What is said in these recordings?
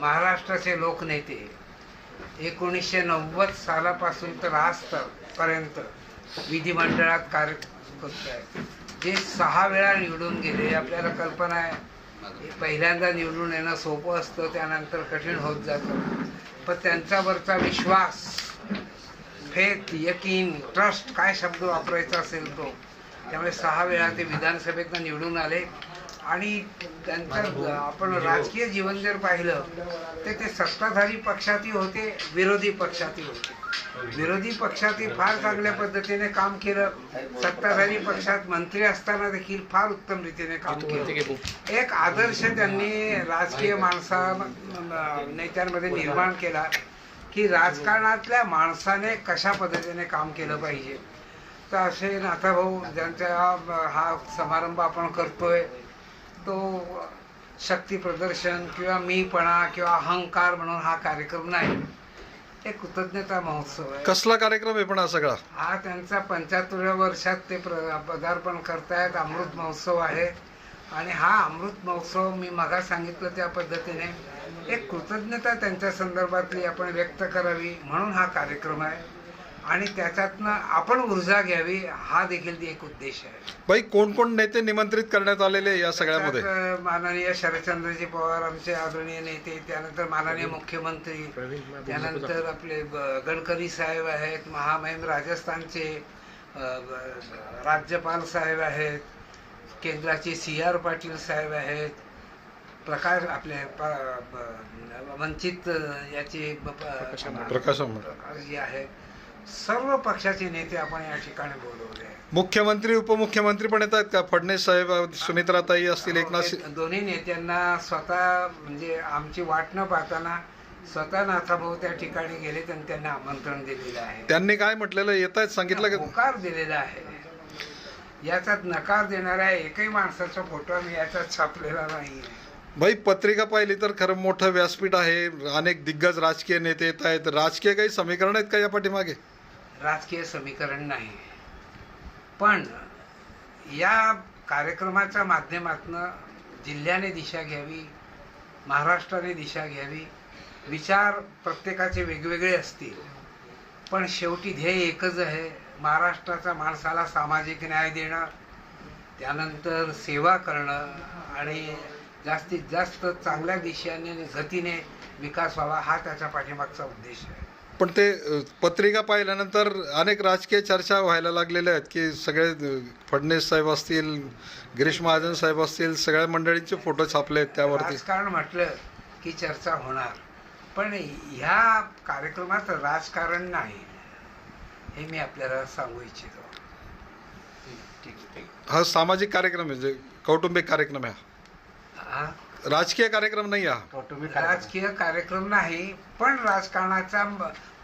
महाराष्ट्राचे लोकनेते 1990 सालापासून तर आजपर्यंत विधिमंडळात कार्य करत आहेत. जे 6 वेळा निवडून गेले. आपल्याला कल्पना आहे पहिल्यांदा निवडून येणं सोपं असतं, त्यानंतर कठीण होत जातं. पण त्यांच्यावरचा विश्वास, फेथ, यकीन, ट्रस्ट, काय शब्द वापरायचा असेल तो, त्यामुळे 6 वेळा ते विधानसभेतनं निवडून आले. आणि त्यांचं आपण राजकीय जीवन जर पाहिलं तर ते सत्ताधारी पक्षातही होते, विरोधी पक्षातही होते. विरोधी पक्षातही फार चांगल्या पद्धतीने काम केलं. सत्ताधारी पक्षात मंत्री असताना देखील फार उत्तम रीतीने काम केलं. एक आदर्श त्यांनी राजकीय नेत्यांमध्ये निर्माण केला की राजकारणातल्या माणसाने कशा पद्धतीने काम केलं पाहिजे. तर असे नाथाभाऊ ज्यांचा हा समारंभ आपण करतोय तो शक्ती प्रदर्शन किंवा मीपणा किंवा अहंकार म्हणून हा कार्यक्रम नाही, एक कृतज्ञता महोत्सव आहे. कसला कार्यक्रम आहे पण हा सगळा? हा त्यांचा 75व्या वर्षात ते पदार्पण करतायत. अमृत महोत्सव आहे. आणि हा अमृत महोत्सव मी मगा सांगितलं त्या पद्धतीने एक कृतज्ञता त्यांच्या संदर्भातली आपण व्यक्त करावी म्हणून हा कार्यक्रम आहे. आणि त्याच्यातनं आपण ऊर्जा घ्यावी हा देखील एक उद्देश आहे. बाई, कोण कोण नेते निमंत्रित करण्यात आलेले या सगळ्यामध्ये? माननीय शरदचंद्रजी पवार आमचे आदरणीय नेते, त्यानंतर माननीय मुख्यमंत्री, त्यानंतर आपले गडकरी साहेब आहेत, महामहिम राजस्थानचे राज्यपाल साहेब आहेत, केंद्राचे CR पाटील साहेब आहेत, प्रकाश आपले वंचित याचे प्रकाश आहेत. सर्व पक्षाचे नेते आपण या ठिकाणी बोलवले. मुख्यमंत्री उपमुख्यमंत्री पण येतात का? फडणवीस साहेब, सुमित्राताई असतील, एकनाथ. दोन्ही नेत्यांना स्वतः म्हणजे आमची वाट न पाहताना स्वतः नाथाभाऊ त्या ठिकाणी गेले आणि त्यांना आमंत्रण दिलेलं आहे. त्यांनी काय म्हटलेलं येत आहेत सांगितलं का? होकार दिलेला आहे. याच्यात नकार देणाऱ्या एकही माणसाचा फोटो मी याच्यात छापलेला नाही. भाई, पत्रिका पाहिली तर खरं मोठं व्यासपीठ आहे. अनेक दिग्गज राजकीय नेते येत आहेत. राजकीय काही समीकरण आहेत का या पाठीमागे? राजकीय समीकरण नाही, पण या कार्यक्रमाच्या माध्यमातून जिल्ह्याने दिशा घ्यावी, महाराष्ट्राने दिशा घ्यावी. विचार प्रत्येकाचे वेगवेगळे असतील, पण शेवटी ध्येय एकच आहे, महाराष्ट्राच्या माणसाला सामाजिक न्याय देणं, त्यानंतर सेवा करणं आणि जास्तीत जास्त चांगल्या दिशेने गतीने विकास व्हावा हा त्याच्या पाठीमागचा उद्देश आहे. पण ते पत्रिका पाहिल्यानंतर अनेक राजकीय चर्चा व्हायला लागलेल्या आहेत की सगळे फडणवीस साहेब असतील, गिरीश महाजन साहेब असतील, सगळ्या मंडळींचे फोटो छापले आहेत त्यावरती. राजकारण म्हटलं की चर्चा होणार, पण ह्या कार्यक्रमात राजकारण नाही हे मी आपल्याला सांगू इच्छितो. हा सामाजिक कार्यक्रम आहे, कौटुंबिक कार्यक्रम आहे. हा राजकीय कार्यक्रम नाही. हा राजकीय कार्यक्रम नाही, पण राजकारणाच्या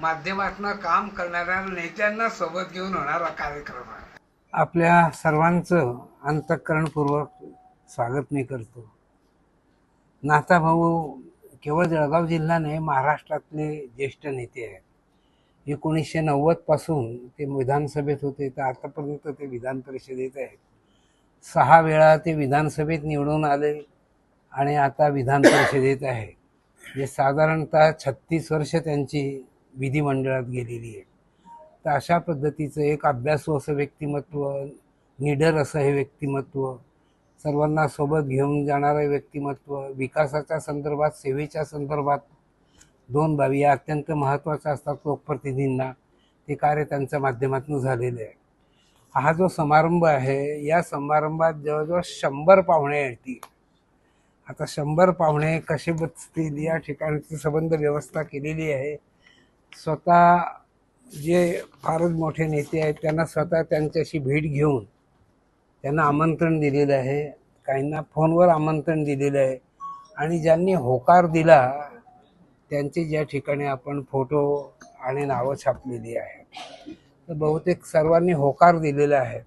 माध्यमातून काम करणाऱ्या नेत्यांना सोबत घेऊन होणारा कार्यक्रम आहे. आपल्या सर्वांचं अंतःकरणपूर्वक स्वागत मी करतो. नाथाभाऊ केवळ जळगाव जिल्हा नाही, महाराष्ट्रातले ज्येष्ठ नेते आहेत. 1990 पासून ते विधानसभेत होते तर आतापर्यंत ते विधान परिषदेत आहेत. 6 वेळा ते विधानसभेत निवडून आले आणि आता विधान परिषदेत आहे. जे साधारणतः 36 वर्ष त्यांची विधिमंडळात गेलेली आहे. तर अशा पद्धतीचं एक अभ्यासू असं व्यक्तिमत्व, निडर असं हे व्यक्तिमत्व, सर्वांना सोबत घेऊन जाणारं व्यक्तिमत्व, विकासाच्या संदर्भात, सेवेच्या संदर्भात 2 बाबी या अत्यंत महत्त्वाच्या असतात लोकप्रतिनिधींना. ते कार्य त्यांच्या माध्यमातून झालेलं आहे. हा जो समारंभ आहे, या समारंभात जवळजवळ 100 पाहुणे येतील. आता 100 पाहुणे कसे बसतील या ठिकाणची संबंध व्यवस्था केलेली आहे. स्वतः जे फारच मोठे नेते आहेत त्यांना स्वतः त्यांच्याशी भेट घेऊन त्यांना आमंत्रण दिलेलं आहे. काहींना फोनवर आमंत्रण दिलेलं आहे. आणि ज्यांनी होकार दिला त्यांचे ज्या ठिकाणी आपण फोटो आणि नावं छापलेली आहेत, तर बहुतेक सर्वांनी होकार दिलेला आहे.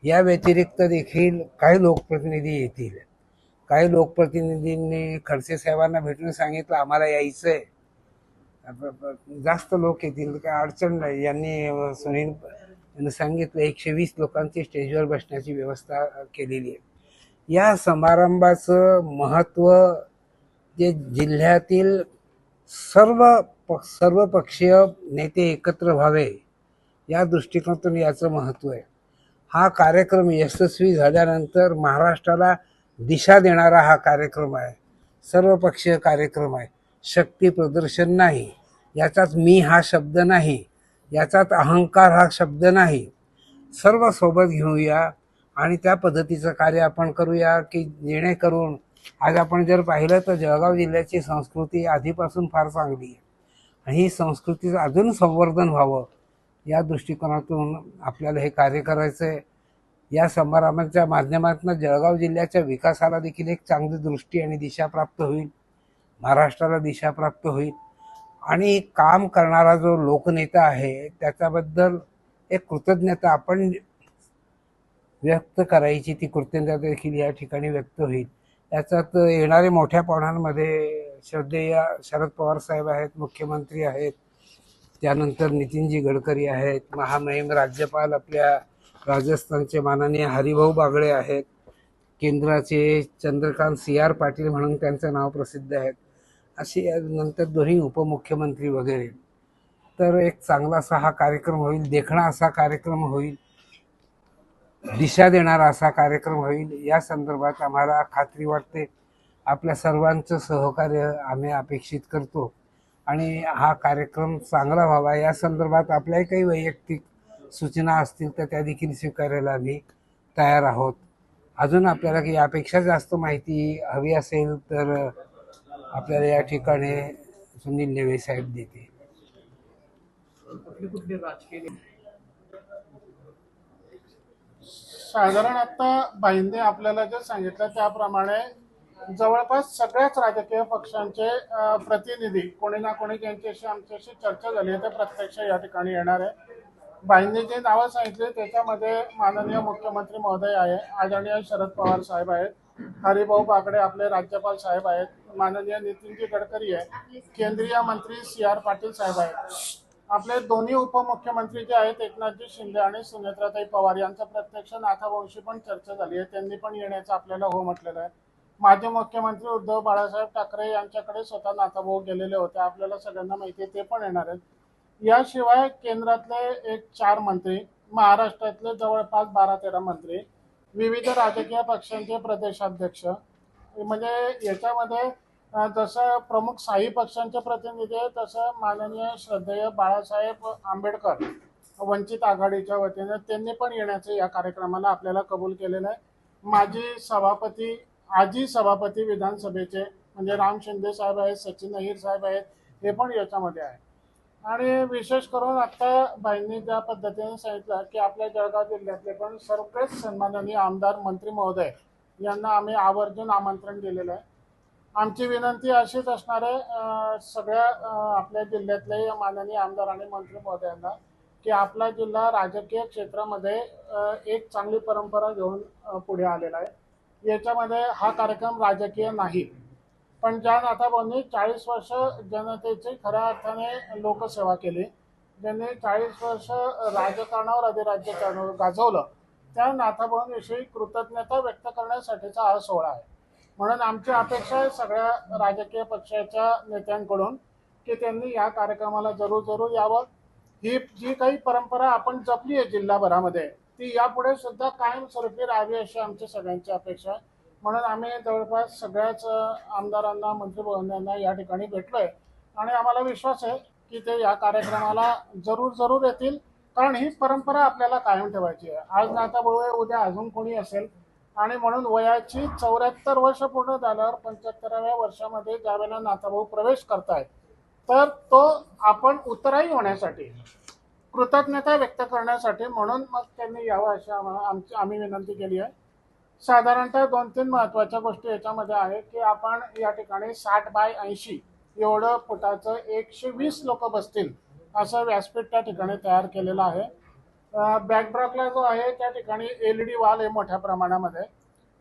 या व्यतिरिक्त देखील काही लोकप्रतिनिधी येतील. काही लोकप्रतिनिधींनी खडसे साहेबांना भेटून सांगितलं आम्हाला यायचं आहे. जास्त लोक येतील, काय अडचण नाही. यांनी सांगितलं 120 लोकांची स्टेजवर बसण्याची व्यवस्था केलेली आहे. या समारंभाचं महत्त्व जे जिल्ह्यातील सर्व पक्षीय नेते एकत्र व्हावे या दृष्टिकोनातून याचं महत्त्व आहे. हा कार्यक्रम यशस्वी झाल्यानंतर महाराष्ट्राला दिशा देणारा हा कार्यक्रम आहे. सर्वपक्षीय कार्यक्रम आहे. शक्ती प्रदर्शन नाही, याच्यात मी हा शब्द नाही, याच्यात अहंकार हा शब्द नाही. सर्व सोबत घेऊया आणि त्या पद्धतीचं कार्य आपण करूया की जेणेकरून आज आपण जर पाहिलं तर जळगाव जिल्ह्याची संस्कृती आधीपासून फार चांगली आहे आणि ही संस्कृतीचं अजून संवर्धन व्हावं या दृष्टिकोनातून आपल्याला हे कार्य करायचं आहे. या समारंभाच्या माध्यमातून जळगाव जिल्ह्याच्या विकासाला देखील एक चांगली दृष्टी आणि दिशा प्राप्त होईल, महाराष्ट्राला दिशा प्राप्त होईल आणि काम करणारा जो लोकनेता आहे त्याच्याबद्दल एक कृतज्ञता आपण व्यक्त करायची, ती कृतज्ञता देखील या ठिकाणी व्यक्त होईल. याच्यात येणारे मोठ्या पाहुण्यांमध्ये श्रद्धेय शरद पवार साहेब आहेत, मुख्यमंत्री आहेत, त्यानंतर नितीनजी गडकरी आहेत, महामहिम राज्यपाल आपल्या राजस्थानचे माननीय हरिभाऊ बागडे आहेत, केंद्राचे चंद्रकांत CR पाटील म्हणून त्यांचं नाव प्रसिद्ध आहे, अशी नंतर दोन्ही उपमुख्यमंत्री वगैरे. तर एक चांगला असा हा कार्यक्रम होईल, देखणा असा कार्यक्रम होईल, दिशा देणारा असा कार्यक्रम होईल. या संदर्भात आम्हाला खात्री वाटते. आपल्या सर्वांचं सहकार्य आम्ही अपेक्षित करतो आणि हा कार्यक्रम चांगला व्हावा. या संदर्भात आपल्याही काही वैयक्तिक सूचना असतील तर त्या देखील स्वीकारायला आम्ही तयार आहोत. अजून आपल्याला की यापेक्षा जास्त माहिती हवी असेल तर आपल्याला या ठिकाणी सुनील लेवे साहेब देते. साधारण आता भाईंदे आपल्याला जे सांगितलं त्याप्रमाणे जवळपास सगळ्याच राजकीय पक्षांचे प्रतिनिधी कोणी ना कोणी ज्यांच्याशी आमच्याशी चर्चा झाली आहे ते प्रत्यक्ष या ठिकाणी येणार आहे. भाईंदे जे नावं सांगितले त्याच्यामध्ये माननीय मुख्यमंत्री महोदय आहे, आदरणीय शरद पवार साहेब आहेत, हरिभाऊ बागडे आपले राज्यपाल साहेब आहेत, माननीय नितीनजी गडकरी आहे, केंद्रीय मंत्री CR पाटील साहेब आहेत. आपले दोन्ही उपमुख्यमंत्री जे आहेत एकनाथजी शिंदे आणि सुनेत्राताई पवार यांचा प्रत्यक्ष नाथाभाऊंशी पण चर्चा झाली आहे, त्यांनी पण येण्याचं आपल्याला हो म्हटलेलं आहे. माजी मुख्यमंत्री उद्धव बाळासाहेब ठाकरे यांच्याकडे स्वतः नाथाभाऊ गेलेले होते, आपल्याला सगळ्यांना माहिती आहे, ते पण येणार आहेत. याशिवाय केंद्रातले एक 4 मंत्री, महाराष्ट्रातले जवळपास 12-13 मंत्री, विविध राजकीय पक्षांचे प्रदेशाध्यक्ष, म्हणजे याच्यामध्ये जसं प्रमुख शाही पक्षांचे प्रतिनिधी आहे तसं माननीय श्रद्धेय बाळासाहेब आंबेडकर वंचित आघाडीच्या वतीने त्यांनी पण येण्याचं या कार्यक्रमाला आपल्याला कबूल केलेलं आहे. आजी सभापती विधानसभेचे म्हणजे राम शिंदे साहेब आहेत, सचिन अहिर साहेब आहेत, हे पण याच्यामध्ये आहे. आणि विशेष करून आता बाईंनी ज्या पद्धतीने सांगितलं की आपल्या जळगाव जिल्ह्यातले पण सर्वच सन्माननीय आमदार मंत्री महोदय यांना आम्ही आवर्जून आमंत्रण दिलेलं आहे. आमची विनंती अशीच असणार आहे सगळ्या आपल्या जिल्ह्यातले माननीय आमदार आणि मंत्री महोदयांना की आपला जिल्हा राजकीय क्षेत्रामध्ये एक चांगली परंपरा घेऊन पुढे आलेला आहे. याच्यामध्ये हा कार्यक्रम राजकीय नाही, पण ज्या नाथाभाऊंनी 40 वर्ष जनतेची खऱ्या अर्थाने लोकसेवा केली, ज्यांनी 40 वर्ष राजकारणावर अधिराज्य गाजवलं, त्या नाथाभाऊंविषयी कृतज्ञता व्यक्त करण्यासाठीचा हा सोहळा आहे. म्हणून आमची अपेक्षा आहे सगळ्या राजकीय पक्षाच्या नेत्यांकडून की त्यांनी या कार्यक्रमाला जरूर यावं. ही जी काही परंपरा आपण जपली आहे जिल्हाभरामध्ये ती यापुढे सुद्धा कायमस्वरूपी राहावी अशी आमची सगळ्यांची अपेक्षा आहे. म्हणून आम्ही जवळपास सगळ्याच आमदारांना मंत्रिमंडळांना या ठिकाणी भेटलोय आणि आम्हाला विश्वास आहे की ते या कार्यक्रमाला जरूर येतील, कारण ही परंपरा आपल्याला कायम ठेवायची आहे. आज नाथाभाऊ आहे, उद्या अजून कोणी असेल आणि म्हणून वयाची 74 वर्ष पूर्ण झाल्यावर 75व्या वर्षामध्ये ज्यावेळेला नाथाभाऊ प्रवेश करतायत तर तो आपण उत्तराई होण्यासाठी कृतज्ञता व्यक्त करण्यासाठी म्हणून मग त्यांनी यावं अशी आम्ही विनंती केली आहे. साधारणतः 2-3 महत्त्वाच्या गोष्टी याच्यामध्ये आहे की आपण या ठिकाणी 60 बाय 80 एवढं फुटाचं 120 लोक बसतील असं व्यासपीठ त्या ठिकाणी तयार केलेलं आहे. बॅकड्रॉपला जो आहे त्या ठिकाणी LED वॉल आहे मोठ्या प्रमाणामध्ये.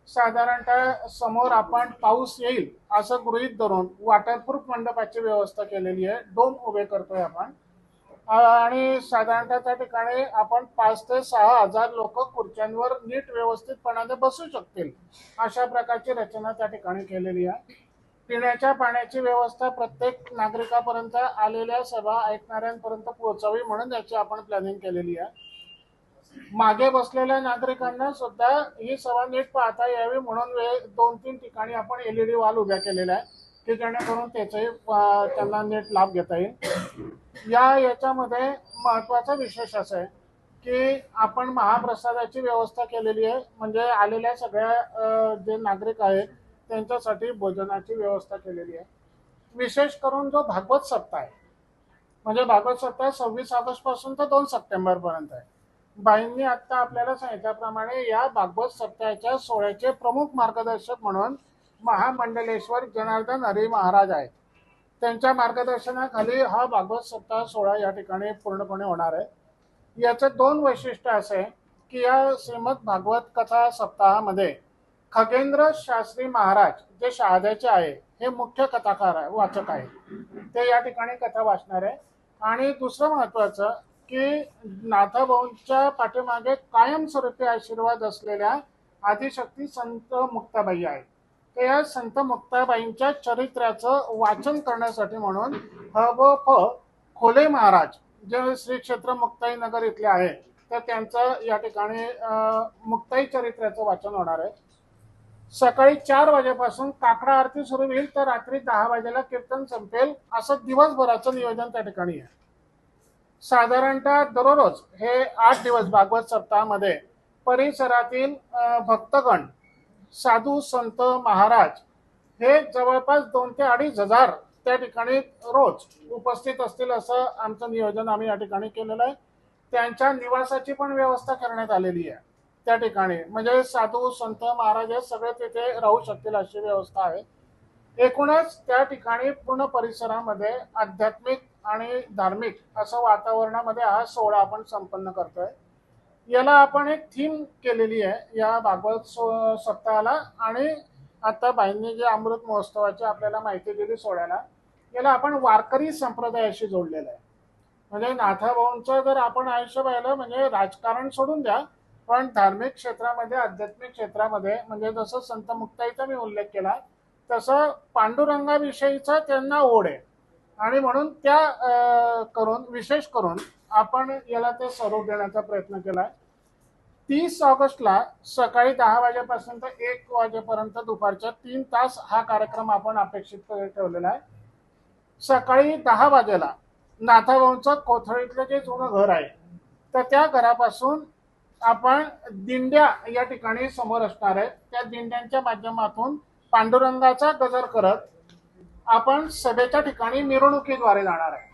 साधारणतः समोर आपण पाऊस येईल असं गृहीत धरून वॉटरप्रूफ मंडपाची व्यवस्था केलेली आहे, डोम उभे करतोय आपण आणि साधारणतः त्या ठिकाणी आपण 5 ते 6 हजार लोक खुर्च्यांवर नीट व्यवस्थितपणाने बसू शकतील अशा प्रकारची रचना त्या ठिकाणी केलेली आहे. पिण्याच्या पाण्याची व्यवस्था प्रत्येक नागरिकापर्यंत आलेल्या सभा ऐकणाऱ्यांपर्यंत पोहोचावी म्हणून याची आपण प्लॅनिंग केलेली आहे. मागे बसलेल्या नागरिकांना सुद्धा ही सभा नीट पाहता यावी म्हणून 2-3 ठिकाणी आपण LED वाल उभ्या केलेल्या आहे की जेणेकरून त्याचाही त्यांना नीट लाभ घेता येईल. याच्यामध्ये महत्वाचा विशेष असा आहे की आपण महाप्रसादाची व्यवस्था केलेली आहे. म्हणजे आलेल्या सगळ्या जे नागरिक आहेत त्यांच्यासाठी भोजनाची व्यवस्था केलेली आहे. विशेष करून जो भागवत सप्ताह आहे, म्हणजे भागवत सप्ताह 26 ऑगस्ट पासून तर 2 सप्टेंबर पर्यंत आहे. बाईंनी आता आपल्याला सांगितल्याप्रमाणे या भागवत सप्ताहाच्या सोहळ्याचे प्रमुख मार्गदर्शक म्हणून महामंडलेश्वर जनार्दन हरी महाराज आहेत. त्यांच्या मार्गदर्शनाखाली हा भागवत सप्ताह सोहळा या ठिकाणी पूर्णपणे होणार आहे. याचं 2 वैशिष्ट्य असे आहे की या श्रीमद भागवत कथा सप्ताहामध्ये खगेंद्र शास्त्री महाराज जे शहाद्याचे आहे हे मुख्य कथाकार आहे, वाचक आहे, ते या ठिकाणी कथा वाचणार आहे. आणि दुसरं महत्वाचं की नाथाभाऊंच्या पाठीमागे कायमस्वरूपी आशीर्वाद असलेल्या आदिशक्ती संत मुक्ताबाई आहे. तर या संत मुक्ताबाईंच्या चरित्राचं वाचन करण्यासाठी म्हणून ह.व.प. खोले महाराज जे श्री क्षेत्र मुक्ताई नगर इथले आहे तर त्यांचं या ठिकाणी मुक्ताई चरित्राचं वाचन होणार आहे. सकाळी 4 वाजेपासून काकडा आरती सुरू होईल तर रात्री 10 वाजेला कीर्तन संपेल असं दिवसभराचं नियोजन त्या ठिकाणी आहे. साधारणतः दररोज हे 8 दिवस भागवत सप्ताहामध्ये परिसरातील भक्तगण, साधू संत महाराज हे जवळपास 2 ते 2.5 हजार त्या ठिकाणी रोज उपस्थित असतील असं आमचं नियोजन आम्ही या ठिकाणी केलेलं आहे. त्यांच्या निवासाची पण व्यवस्था करण्यात आलेली आहे त्या ठिकाणी. म्हणजे साधू संत महाराज हे सगळे तिथे राहू शकतील अशी व्यवस्था आहे. एकूणच त्या ठिकाणी पूर्ण परिसरामध्ये आध्यात्मिक आणि धार्मिक असं वातावरणामध्ये हा सोहळा आपण संपन्न करतोय. याला आपण एक थीम केलेली आहे या भागवत सप्ताहाला. आणि आता बाईंनी जे अमृत महोत्सवाची आपल्याला माहिती दिली सोहळ्याला, याला आपण वारकरी संप्रदायाशी जोडलेलं आहे. म्हणजे नाथाभाऊंचं जर आपण आयुष्य पाहिलं म्हणजे राजकारण सोडून द्या, पण धार्मिक क्षेत्रामध्ये आध्यात्मिक क्षेत्रामध्ये म्हणजे जसं संत मुक्ताईचा मी उल्लेख केला तसं पांडुरंगाविषयीचा त्यांना ओढ आहे. आणि म्हणून त्या करून विशेष करून आपण याला ते स्वरूप देण्याचा प्रयत्न केलाय. 30 ऑगस्टला सकाळी 10 वाजेपासून तर 1 वाजेपर्यंत दुपारच्या 3 तास हा कार्यक्रम आपण अपेक्षित ठेवलेला आहे. सकाळी 10 वाजेला नाथाभाऊंचं कोथळीतलं जे जुनं घर आहे तर त्या घरापासून आपण दिंड्या या ठिकाणी समोर असणार आहेत. त्या दिंड्यांच्या माध्यमातून पांडुरंगाचा गजर करत आपण सभेच्या ठिकाणी मिरवणुकीद्वारे जाणार आहे.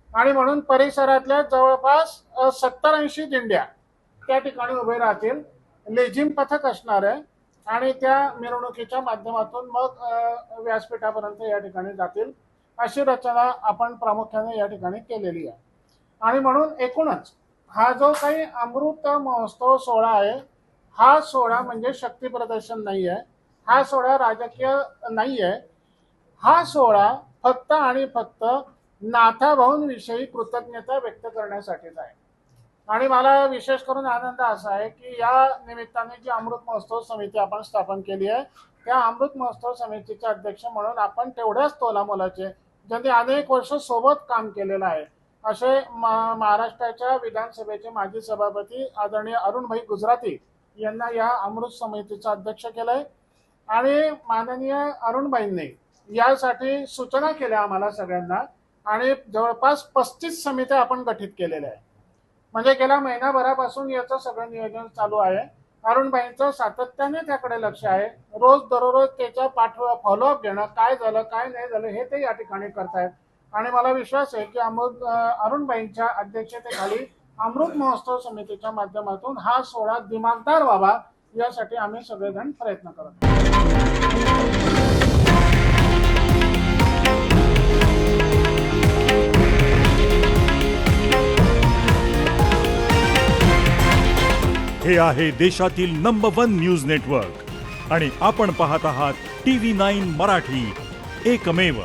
आणि म्हणून परिसरातल्या जवळपास 70-80 दिंड्या त्या ठिकाणी उभे राहतील. लेझिम पथक असणार आहे आणि त्या मिरवणुकीच्या माध्यमातून मग व्यासपीठापर्यंत या ठिकाणी जातील अशी रचना आपण प्रामुख्याने या ठिकाणी केलेली आहे. आणि म्हणून एकूणच हा जो काही अमृत महोत्सव सोहळा आहे हा सोहळा म्हणजे शक्ती प्रदर्शन नाही आहे, हा सोहळा राजकीय नाही आहे. हा सोहळा फक्त आणि फक्त नाथाभाऊंविषयी कृतज्ञता व्यक्त करण्यासाठीच आहे. आणि मला विशेष करून आनंद असा आहे की या निमित्ताने जी अमृत महोत्सव समिती आपण स्थापन केली आहे त्या अमृत महोत्सव समितीचे अध्यक्ष म्हणून आपण तेवढ्याच तोलामोलाचे ज्यांनी अनेक वर्ष सोबत काम केलेलं आहे असे महाराष्ट्राच्या विधानसभेचे माजी सभापती आदरणीय अरुणभाई गुजराती यांना या अमृत समितीचं अध्यक्ष केलंय. आणि माननीय अरुणभाईंनी यासाठी सूचना केल्या आम्हाला सगळ्यांना आणि जवळपास 35 समित्या आपण गठीत केलेल्या आहे. म्हणजे गेल्या महिनाभरापासून याचं सगळं नियोजन चालू आहे. अरुणभाईंचं सातत्याने त्याकडे लक्ष आहे. रोज दररोज त्याच्या फॉलोअप घेणं, काय झालं काय नाही झालं हे ते या ठिकाणी करतायत. आणि मला विश्वास आहे की अरुणभाईंच्या अध्यक्षतेखाली अमृत महोत्सव समितीच्या माध्यमातून हा सोहळा दिमागदार व्हावा यासाठी आम्ही सगळेजण प्रयत्न करत आहोत. हे आहे देशातील नंबर 1 न्यूज नेटवर्क आणि आपण पाहत आहात TV9 मराठी, एकमेव.